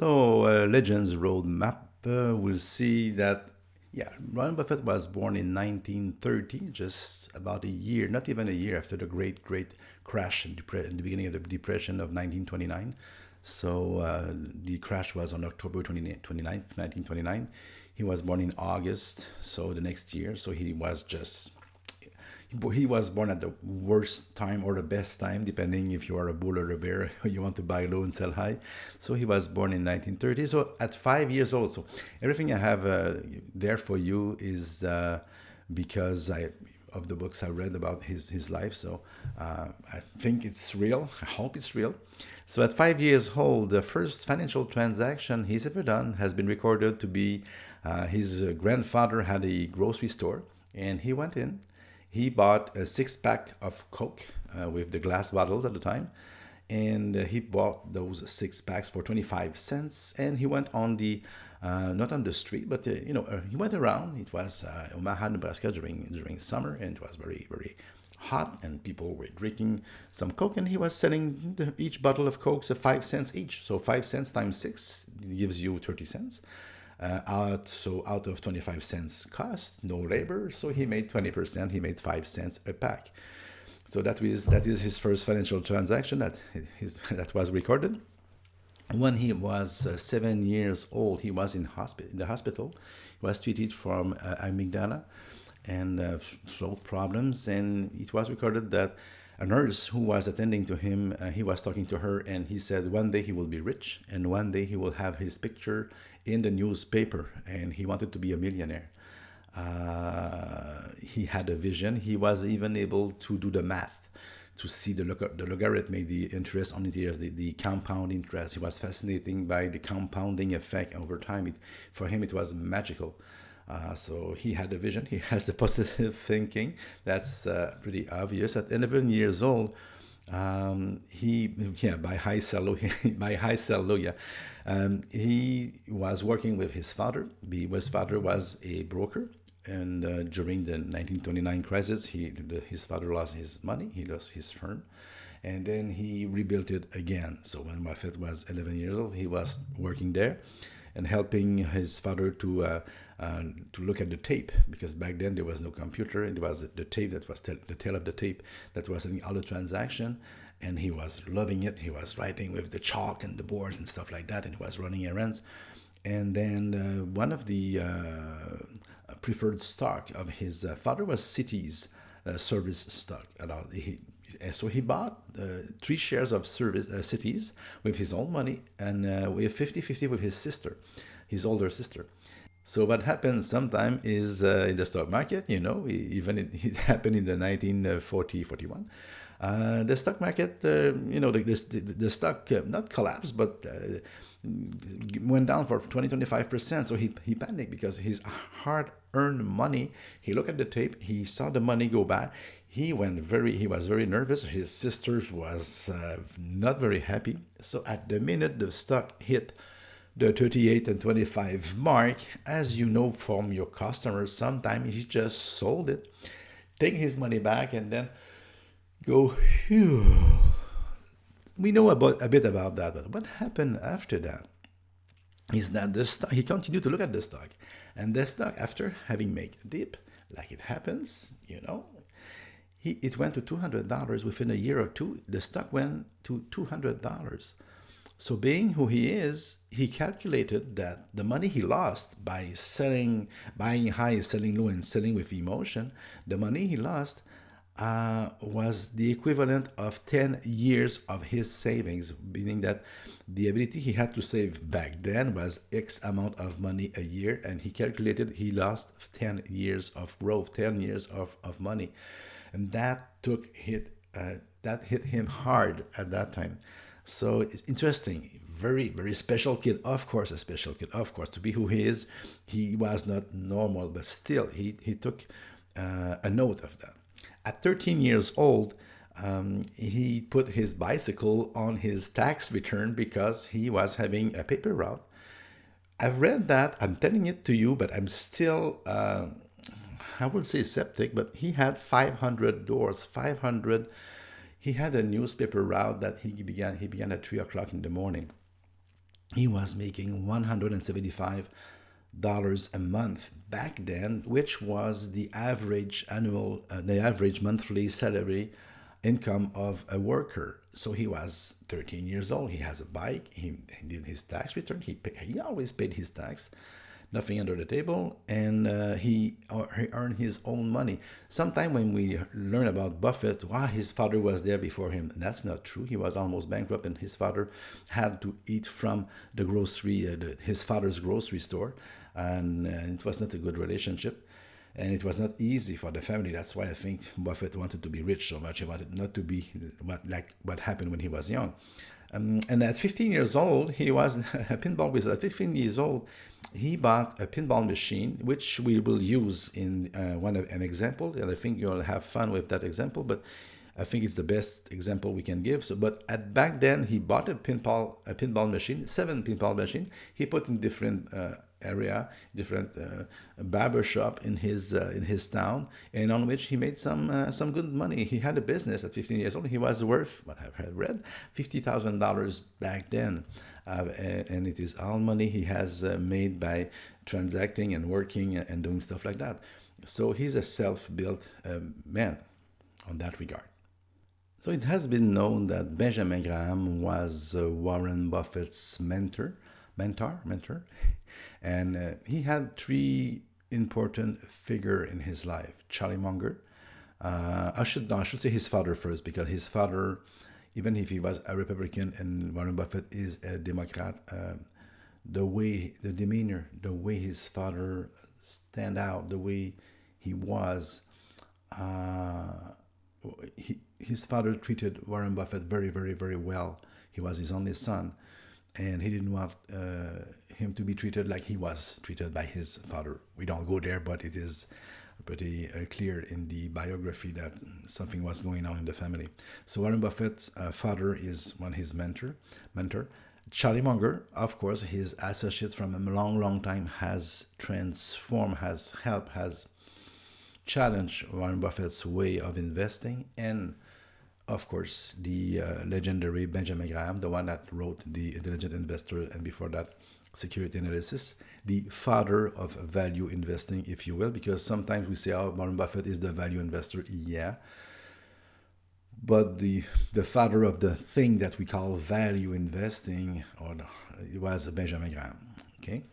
So, Legends Roadmap, we'll see that, yeah, Warren Buffett was born in 1930, just about a year, not even a year after the great crash in the beginning of the Depression of 1929. So, the crash was on October 29th, 1929. He was born in August, so the next year. So, he was born at the worst time or the best time, depending if you are a bull or a bear, you want to buy low and sell high. So he was born in 1930. So at 5 years old, so everything I have there for you is because of the books I read about his life. So I think it's real. I hope it's real. So at 5 years old, the first financial transaction he's ever done has been recorded to be his grandfather had a grocery store, and he went in. He bought a six-pack of Coke with the glass bottles at the time, and he bought those six packs for 25 cents. And he went on the not on the street, but he went around. It was Omaha, Nebraska during summer, and it was very hot, and people were drinking some Coke, and he was selling each bottle of Coke for 5 cents each. So 5 cents times six gives you 30 cents. Out of 25 cents cost, no labor, so he made 20%. He made 5 cents a pack. So that is his first financial transaction that was recorded. When he was 7 years old, he was in the hospital. He was treated from amygdala and throat problems, and it was recorded that a nurse who was attending to him, he was talking to her, and he said one day he will be rich, and one day he will have his picture in the newspaper, and he wanted to be a millionaire. He had a vision. He was even able to do the math, to see the logarithmic, the interest on interest, the compound interest. He was fascinated by the compounding effect over time. For him, it was magical. So he had a vision. He has the positive thinking. That's pretty obvious. At 11 years old, by high sell low, he was working with his father. His father was a broker, and during the 1929 crisis, his father lost his money. He lost his firm, and then he rebuilt it again. So when Buffett was 11 years old, he was working there and helping his father to look at the tape, because back then there was no computer, and it was the tape that was the tail of the tape that was in all the transaction, and he was loving it. He was writing with the chalk and the boards and stuff like that, and he was running errands. And then one of the preferred stock of his father was Cities service stock. So he bought 3 shares of service Cities with his own money, and we have 50-50 with his sister, his older sister. So what happens sometimes is in the stock market, it happened in the 1940-41. The stock market, the stock not collapsed, but went down for 20-25%. So he panicked because his hard-earned money. He looked at the tape. He saw the money go back. He was very nervous. His sisters was not very happy. So at the minute the stock hit the 38 and 25 mark, as you know from your customers, sometimes he just sold it, take his money back, and then go, phew. We know a bit about that, but what happened after that is that the stock, he continued to look at the stock, and the stock, after having made a dip, like it happens, it went to $200 within a year or two. The stock went to $200. So being who he is, he calculated that the money he lost by buying high, selling low, and selling with emotion, the money he lost was the equivalent of 10 years of his savings, meaning that the ability he had to save back then was X amount of money a year, and he calculated he lost 10 years of growth, 10 years of money. And that hit him hard at that time. So it's interesting, very, very special kid. Of course, a special kid. Of course, to be who he is, he was not normal, but still, he took a note of that. At 13 years old, he put his bicycle on his tax return because he was having a paper route. I've read that. I'm telling it to you, but I'm still, I would say skeptic, but he had 500 doors, 500. He had a newspaper route that he began at 3 o'clock in the morning. he was making $175 a month back then, which was the average monthly salary income of a worker. So he was 13 years old. He has a bike. He did his tax return. He always paid his tax, nothing under the table, and he earned his own money. Sometimes when we learn about Buffett, wow, his father was there before him. That's not true. He was almost bankrupt, and his father had to eat from his father's grocery store, and it was not a good relationship. And it was not easy for the family. That's why I think Buffett wanted to be rich so much. He wanted not to be what happened when he was young. And at 15 years old, he was a pinball wizard. At 15 years old, he bought a pinball machine, which we will use in an example. And I think you'll have fun with that example. But I think it's the best example we can give. So, but back then, he bought a pinball machine, 7 pinball machine. He put in different area, different barber shop in his town, and on which he made some good money. He had a business at 15 years old. He was worth, what I have read, $50,000 back then, and it is all money he has made by transacting and working and doing stuff like that. So he's a self-built man on that regard. So it has been known that Benjamin Graham was Warren Buffett's mentor, and he had 3 important figures in his life. Charlie Munger. I should say his father first, because his father, even if he was a Republican and Warren Buffett is a Democrat, the demeanor, the way his father stand out, the way he was, his father treated Warren Buffett very, very, very well. He was his only son, and he didn't want him to be treated like he was treated by his father. We don't go there, but it is pretty clear in the biography that something was going on in the family. So Warren Buffett's father is his mentor. Charlie Munger, of course, his associate from a long, long time, has transformed, has helped, has challenged Warren Buffett's way of investing, and of course, the legendary Benjamin Graham, the one that wrote the Intelligent Investor, and before that, Security Analysis, the father of value investing, if you will, because sometimes we say, oh, Warren Buffett is the value investor. Yeah. But the father of the thing that we call value investing, it was Benjamin Graham. Okay.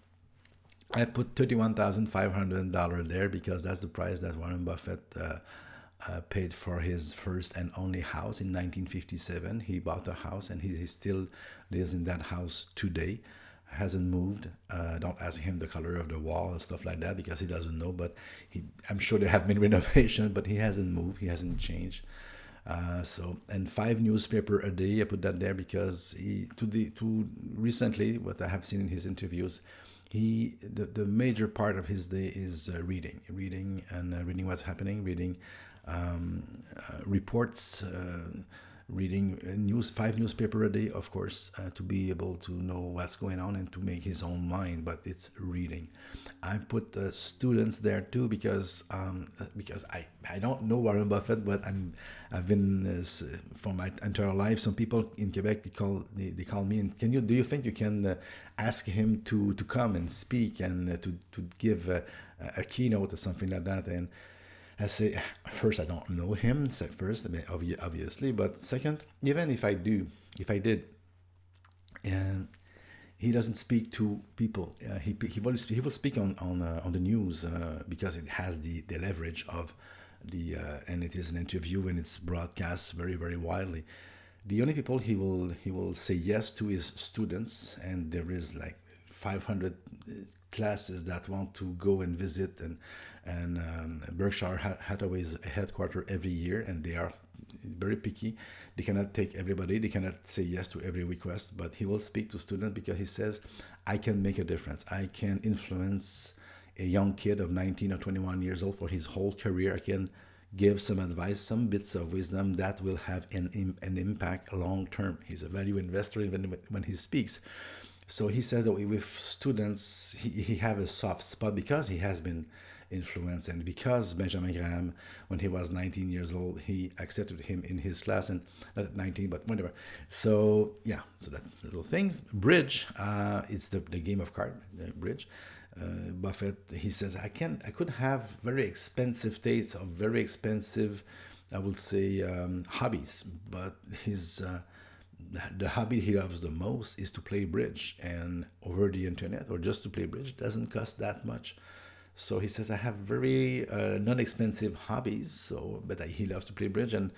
I put $31,500 there because that's the price that Warren Buffett paid for his first and only house in 1957. He bought a house, and he still lives in that house today. Hasn't moved. Don't ask him the color of the wall and stuff like that, because he doesn't know. But I'm sure there have been renovations, but he hasn't moved. He hasn't changed. And 5 newspaper a day. I put that there because recently, what I have seen in his interviews, the major part of his day is reading what's happening, reading reports, reading 5 newspaper a day, of course, to be able to know what's going on and to make his own mind. But it's reading. I put students there too because I don't know Warren Buffett, but I've been for my entire life. Some people in Quebec they call me, and do you think you can ask him to come and speak and to give a keynote or something like that? And I say, first, I don't know him. First, obviously, but second, even if I did, and he doesn't speak to people. He will speak on the news because it has the leverage of and it is an interview and it's broadcast very, very widely. The only people he will say yes to is students, and there is like 500 classes that want to go and visit and Berkshire Hathaway's headquarters every year, and they are very picky. They cannot take everybody. They cannot say yes to every request, but he will speak to students because he says, I can make a difference. I can influence a young kid of 19 or 21 years old for his whole career. I can give some advice, some bits of wisdom that will have an impact long term. He's a value investor when he speaks. So he says that with students, he have a soft spot because he has been influence. And because Benjamin Graham, when he was 19 years old, he accepted him in his class, and not at 19, but whatever. So yeah, so that little thing. Bridge, it's the game of card, bridge. Buffett, he says, I could have very expensive tastes of very expensive, I would say, hobbies, but the hobby he loves the most is to play bridge, and over the internet, or just to play bridge, doesn't cost that much. So he says, I have very non-expensive hobbies, but he loves to play bridge. And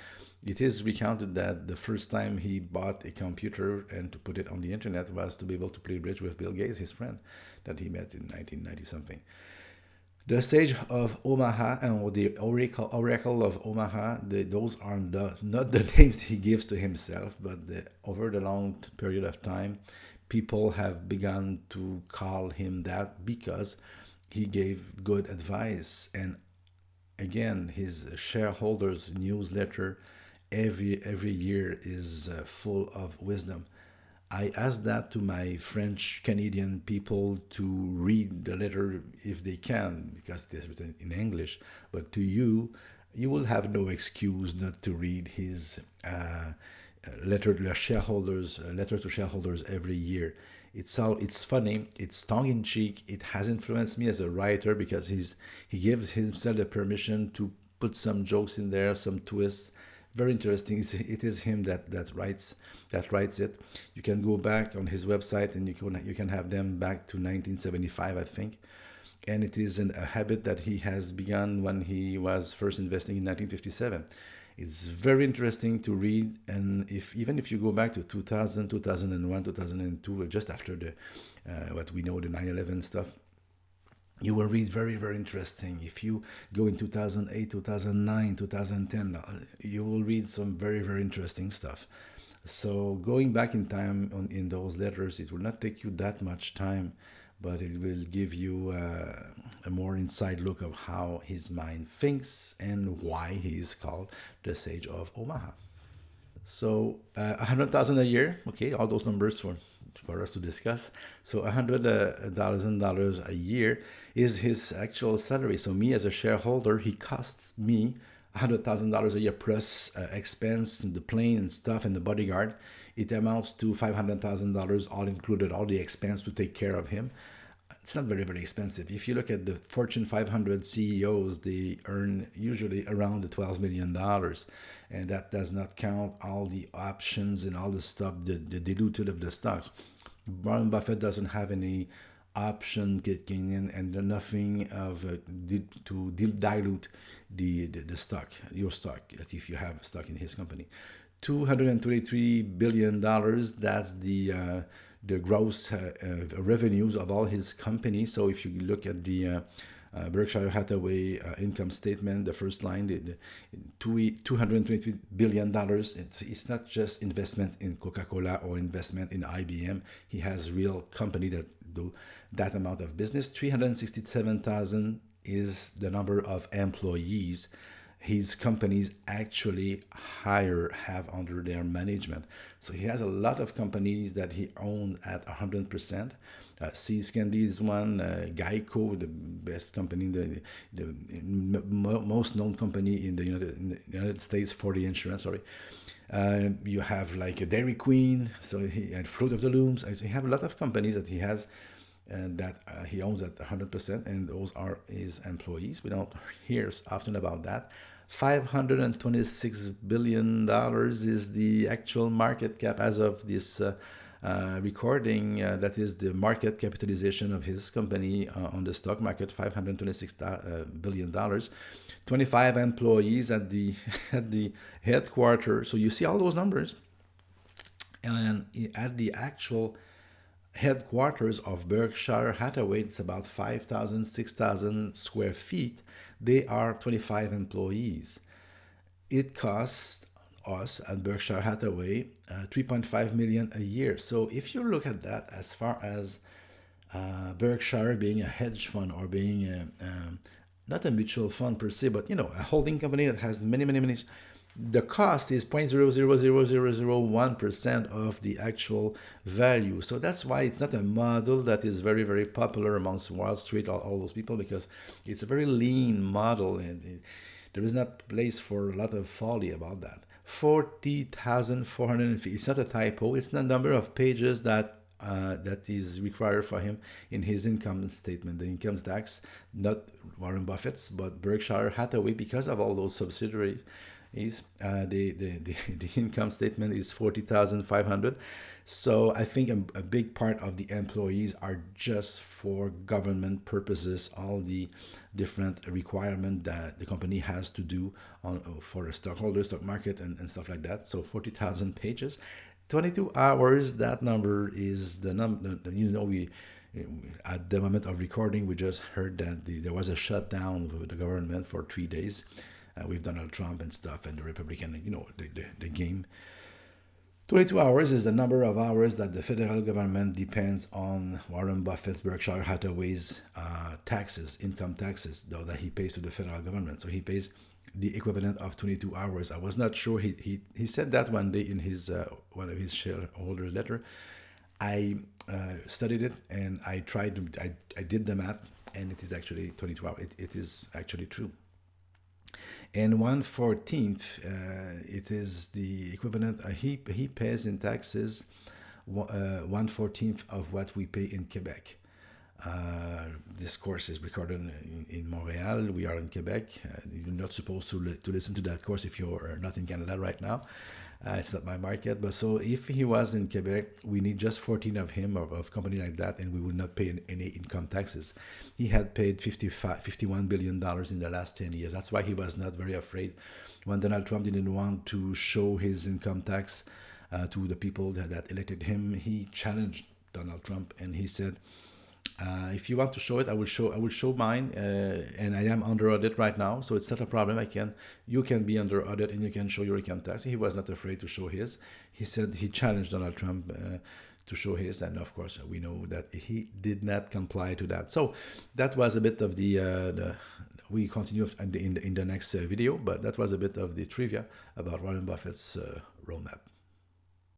it is recounted that the first time he bought a computer and to put it on the internet was to be able to play bridge with Bill Gates, his friend, that he met in 1990 something. The Sage of Omaha, or the Oracle of Omaha, those are not the names he gives to himself, but over the long period of time, people have begun to call him that because he gave good advice. And again, his shareholders newsletter every year is full of wisdom. I ask that to my French Canadian people to read the letter if they can, because it is written in English. But to you, you will have no excuse not to read his letter to shareholders every year. It's funny, it's tongue in cheek. It has influenced me as a writer because he gives himself the permission to put some jokes in there, some twists. Very interesting. It is him that writes it. You can go back on his website and you can have them back to 1975, I think. And it is a habit that he has begun when he was first investing in 1957. It's very interesting to read, and even if you go back to 2000, 2001, 2002, just after what we know, the 9/11 stuff, you will read very, very interesting. If you go in 2008, 2009, 2010, you will read some very, very interesting stuff. So going back in time in those letters, it will not take you that much time, but it will give you a more inside look of how his mind thinks and why he is called the Sage of Omaha. So 100,000 a year, okay, all those numbers for us to discuss. So $100,000 a year is his actual salary. So me as a shareholder, he costs me $100,000 a year plus expense, and the plane and stuff and the bodyguard. It amounts to $500,000 all included, all the expense to take care of him. It's not very, very expensive. If you look at the Fortune 500 CEOs, they earn usually around the $12 million. And that does not count all the options and all the stuff, the diluted of the stocks. Warren Buffett doesn't have any option kicking in, and nothing to dilute the stock, your stock, if you have stock in his company. $223 billion, that's the gross revenues of all his companies. So if you look at the Berkshire Hathaway income statement, the first line, the $223 billion, it's not just investment in Coca-Cola or investment in IBM. He has real company that do that amount of business. 367,000 is the number of employees his companies actually have under their management. So he has a lot of companies that he owns at 100%. Seas Candy is one, Geico, the best company, the most known company in the United States for the insurance, sorry. You have like a Dairy Queen, so he had Fruit of the Looms. So he have a lot of companies that he has and that he owns at 100%, and those are his employees. We don't hear often about that. $526 billion is the actual market cap as of this recording. That is the market capitalization of his company on the stock market, $526 billion. 25 employees at the at the headquarters. So you see all those numbers. And at the actual headquarters of Berkshire Hathaway, it's about 5,000, 6,000 square feet. They are 25 employees. It costs us at Berkshire Hathaway $3.5 million a year. So if you look at that as far as Berkshire being a hedge fund or being not a mutual fund per se, but a holding company that has many the cost is 0.0000001% of the actual value. So that's why it's not a model that is very, very popular amongst Wall Street, all those people, because it's a very lean model, and there is not place for a lot of folly about that. 40,450. It's not a typo. It's the number of pages that that is required for him in his income statement. The income tax, not Warren Buffett's, but Berkshire Hathaway, because of all those subsidiaries, the income statement is 40,500. So I think a big part of the employees are just for government purposes, all the different requirement that the company has to do for a stockholder, stock market, and stuff like that. So 40,000 pages. 22 hours, that number is the number. We at the moment of recording, we just heard that there was a shutdown of the government for 3 days with Donald Trump and stuff, and the Republican, the game. 22 hours is the number of hours that the federal government depends on Warren Buffett's Berkshire Hathaway's taxes, income taxes, though, that he pays to the federal government. So he pays the equivalent of 22 hours. I was not sure. He said that one day in his one of his shareholder letter. I studied it, and I tried to. I did the math, and it is actually 22 hours. It is actually true. And 1/14, it is the equivalent. He pays in taxes 1/14 of what we pay in Quebec. This course is recorded in Montreal. We are in Quebec. You're not supposed to listen to that course if you're not in Canada right now. It's not my market. But so if he was in Quebec, we need just 14 of him, of company like that, and we will not pay any income taxes. He had paid $51 billion in the last 10 years. That's why he was not very afraid when Donald Trump didn't want to show his income tax to the people that elected him. He challenged Donald Trump, and he said, if you want to show it, I will show mine, and I am under audit right now, so it's not a problem. You can be under audit and you can show your income tax. He was not afraid to show his. He said he challenged Donald Trump to show his, and of course we know that he did not comply to that. So that was a bit of the we continue in the next video, but that was a bit of the trivia about Warren Buffett's roadmap.